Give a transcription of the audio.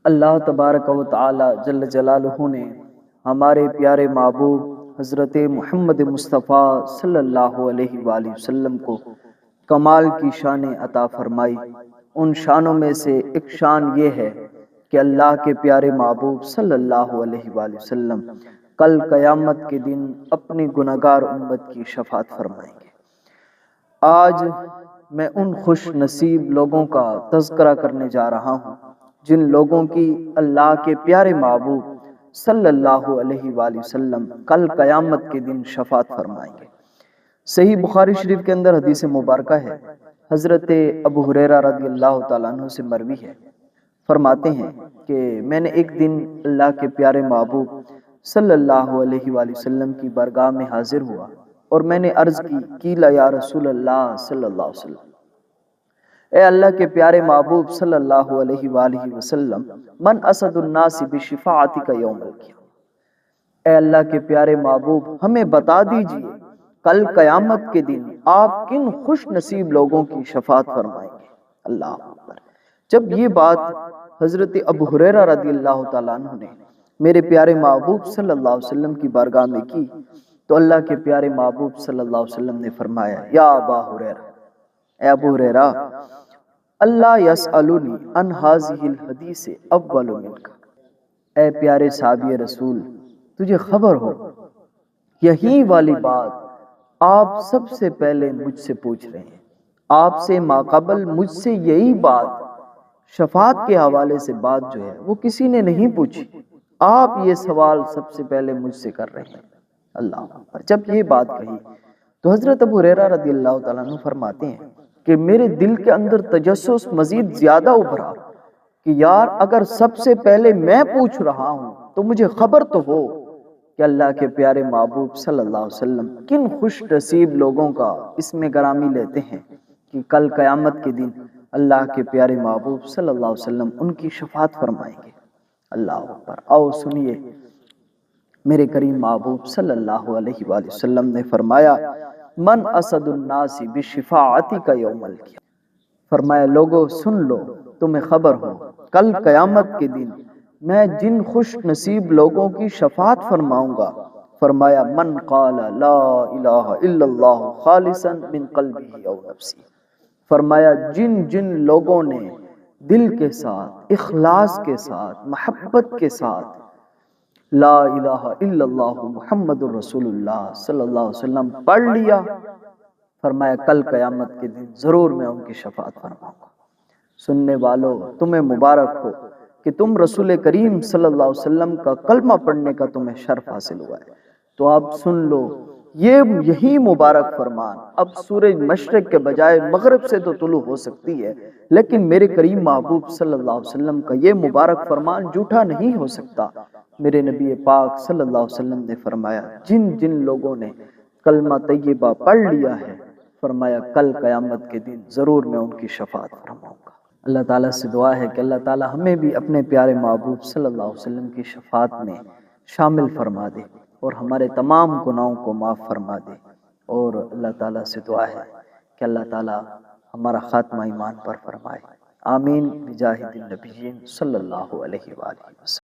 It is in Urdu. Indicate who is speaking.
Speaker 1: اللہ تبارک و تعالی جل جلالہ نے ہمارے پیارے محبوب حضرت محمد مصطفیٰ صلی اللہ علیہ وآلہ وسلم کو کمال کی شان عطا فرمائی۔ ان شانوں میں سے ایک شان یہ ہے کہ اللہ کے پیارے محبوب صلی اللہ علیہ وآلہ وسلم کل قیامت کے دن اپنی گنہگار امت کی شفاعت فرمائیں گے۔ آج میں ان خوش نصیب لوگوں کا تذکرہ کرنے جا رہا ہوں جن لوگوں کی اللہ کے پیارے محبوب صلی اللہ علیہ وآلہ وسلم کل قیامت کے دن شفاعت فرمائیں گے۔ صحیح بخاری شریف کے اندر حدیث مبارکہ ہے، حضرت ابو ہریرہ رضی اللہ تعالیٰ عنہ سے مروی ہے، فرماتے ہیں کہ میں نے ایک دن اللہ کے پیارے محبوب صلی اللہ علیہ وآلہ وسلم کی بارگاہ میں حاضر ہوا اور میں نے عرض کی قیل یا رسول اللہ صلی اللہ علیہ وسلم، اے اللہ کے پیارے محبوب صلی اللہ علیہ وآلہ وسلم، من اسد الناس بشفاعتک یوم القیامہ، اے اللہ کے پیارے محبوب ہمیں بتا دیجئے کل قیامت کے دن آپ کن خوش نصیب لوگوں کی شفاعت فرمائیں گے۔ اللہ اکبر۔ جب یہ بات حضرت ابو ہریرہ رضی اللہ تعالیٰ عنہ نے میرے پیارے محبوب صلی اللہ علیہ وسلم کی بارگاہ میں کی تو اللہ کے پیارے محبوب صلی اللہ علیہ وسلم نے فرمایا، یا ابا ہریرہ، اے ابو ہریرہ، اللہ یسألنی عن ہذہ الحدیث اول منک، اے پیارے صحابی رسول تجھے خبر ہو یہی والی بات آپ سب سے پہلے مجھ سے پوچھ رہے ہیں، آپ سے ماقبل مجھ سے یہی بات شفاعت کے حوالے سے بات جو ہے وہ کسی نے نہیں پوچھی، آپ یہ سوال سب سے پہلے مجھ سے کر رہے ہیں۔ اللہ اکبر۔ جب یہ بات کہی تو حضرت ابو ہریرہ رضی اللہ تعالیٰ عنہ فرماتے ہیں کہ میرے دل کے اندر تجسس مزید زیادہ ابھرا کہ یار اگر سب سے پہلے میں پوچھ رہا ہوں تو مجھے خبر تو ہو کہ اللہ کے پیارے محبوب صلی اللہ علیہ وسلم کن خوش نصیب لوگوں کا اس میں گرامی لیتے ہیں کہ کل قیامت کے دن اللہ کے پیارے محبوب صلی اللہ علیہ وسلم ان کی شفاعت فرمائیں گے۔ اللہ اکبر۔ آؤ سنیے، میرے کریم محبوب صلی اللہ علیہ وآلہ وسلم نے فرمایا، من اسد الناس بشفاعتک یوم القیامہ، فرمایا لوگو سن لو، تمہیں خبر ہو کل قیامت کے دن میں جن خوش نصیب لوگوں کی شفاعت فرماؤں گا، فرمایا من قال لا الہ الا اللہ خالصا من قلبہ او نفسی، فرمایا جن جن لوگوں نے دل کے ساتھ، اخلاص کے ساتھ، محبت کے ساتھ لا الہ الا اللہ محمد الرسول اللہ صلی اللہ علیہ وسلم پڑھ لیا، فرمایا کل قیامت کے دن ضرور میں ان کی شفاعت فرماؤں گا۔ سننے والوں تمہیں مبارک ہو کہ تم رسول کریم صلی اللہ علیہ وسلم کا کلمہ پڑھنے کا تمہیں شرف حاصل ہوا ہے، تو آپ سن لو یہی مبارک فرمان اب سورج مشرق کے بجائے مغرب سے تو طلوع ہو سکتی ہے، لیکن میرے کریم محبوب صلی اللہ علیہ وسلم کا یہ مبارک فرمان جھوٹا نہیں ہو سکتا۔ میرے نبی پاک صلی اللہ علیہ وسلم نے فرمایا جن جن لوگوں نے کلمہ طیبہ پڑھ لیا ہے، فرمایا کل قیامت کے دن ضرور میں ان کی شفاعت فرماؤں گا۔ اللہ تعالیٰ سے دعا ہے کہ اللہ تعالیٰ ہمیں بھی اپنے پیارے محبوب صلی اللہ علیہ وسلم کی شفاعت میں شامل فرما دے اور ہمارے تمام گناہوں کو معاف فرما دے، اور اللہ تعالیٰ سے دعا ہے کہ اللہ تعالیٰ ہمارا خاتمہ ایمان پر فرمائے۔ آمین بجاہ النبیین صلی اللہ علیہ وآلہ وسلم۔